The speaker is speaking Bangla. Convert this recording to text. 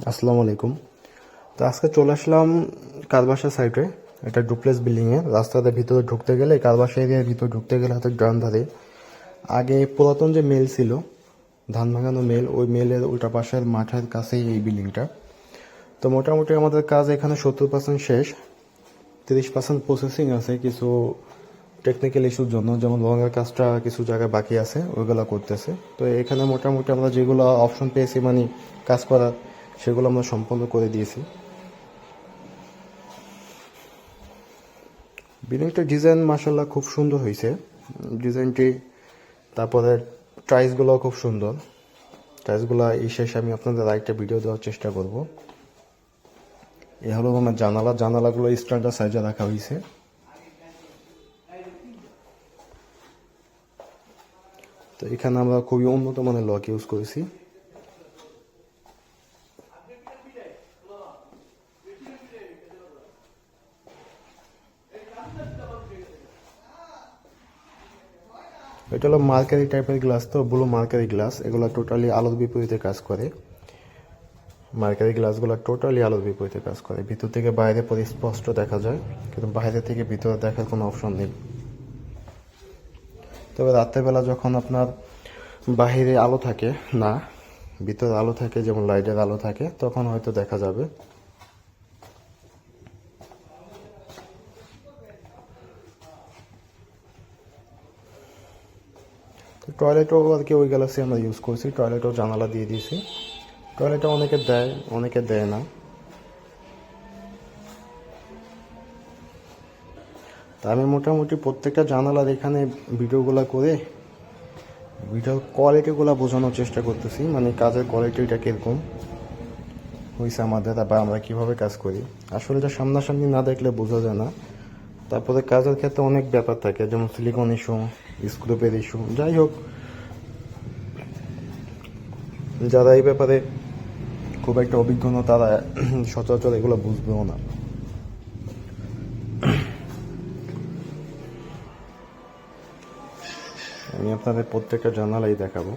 আসসালামু আলাইকুম। তো আজকে চলে আসলাম কালবাসা সাইডে। এটা ডুপ্লেক্স বিল্ডিংয়ে রাস্তাতে ভিতরে ঢুকতে গেলে, কালবাসা এরিয়ার ভিতরে ঢুকতে গেলে হাতে ডান ধারে আগে পুরাতন যে মেল ছিল, ধান ভাঙানো মেল, ওই মেলের উল্টা পাশের মাঠের কাছেই এই বিল্ডিংটা। তো মোটামুটি আমাদের কাজ এখানে 70% শেষ, 30% প্রসেসিং আছে কিছু টেকনিক্যাল ইস্যুর জন্য, যেমন রঙের কাজটা কিছু জায়গায় বাকি আছে, ওইগুলো করতেছে। তো এখানে মোটামুটি আমরা যেগুলো অপশন পেয়েছি মানে কাজ করার, সেগুলো আমরা সম্পন্ন করে দিয়েছি। বিল্ডিংটার ডিজাইন মাসাল্লাহ খুব সুন্দর হয়েছে ডিজাইনটি। তারপরে টাইলসগুলো খুব সুন্দর। টাইলসগুলো এই শেষে আমি আপনাদের আরেকটা ভিডিও দেওয়ার চেষ্টা করব। এ হলো আমার জানালাগুলো স্ট্যান্ডার্ড সাইজে রাখা হয়েছে। তো এখানে আমরা খুবই উন্নত মানের লক ইউজ করেছি। এটা হলো মার্কারি টাইপের গ্লাস, তো ব্লু মার্কারি গ্লাস। এগুলো টোটালি আলোর বিপরীতে কাজ করে। মার্কারি গ্লাসগুলো টোটালি আলোর বিপরীতে কাজ করে। ভিতর থেকে বাইরে পরে স্পষ্ট দেখা যায়, কিন্তু বাইরে থেকে ভিতরে দেখার কোনো অপশন নেই। তবে রাত্রেবেলা যখন আপনার বাহিরে আলো থাকে না, ভিতরে আলো থাকে, যেমন লাইটের আলো থাকে, তখন হয়তো দেখা যাবে। টয়লেটও আর কি ওই গ্যালাক্সি আমরা ইউজ করছি। টয়লেটও জানালা দিয়ে দিয়েছি। টয়লেটও অনেকে দেয়, অনেকে দেয় না। তা আমি মোটামুটি প্রত্যেকটা জানালার এখানে ভিডিওগুলো করে ভিডিওর কোয়ালিটিগুলো বোঝানোর চেষ্টা করতেছি, মানে কাজের কোয়ালিটিটা কীরকম হয়েছে আমাদের, বা আমরা কীভাবে কাজ করি। আসলে এটা সামনাসামনি না দেখলে বোঝা যায় না। তারপরে কাজের ক্ষেত্রে অনেক ব্যাপার থাকে, যেমন সিলিকন ইস্যু, স্ক্রুপের ইস্যু। যাই হোক, যারা এই ব্যাপারে খুব একটা অভিজ্ঞ না, তারা সচরাচর এগুলো বুঝবেও না। আমি আপনাদের প্রত্যেকটা জানালাই দেখাবো।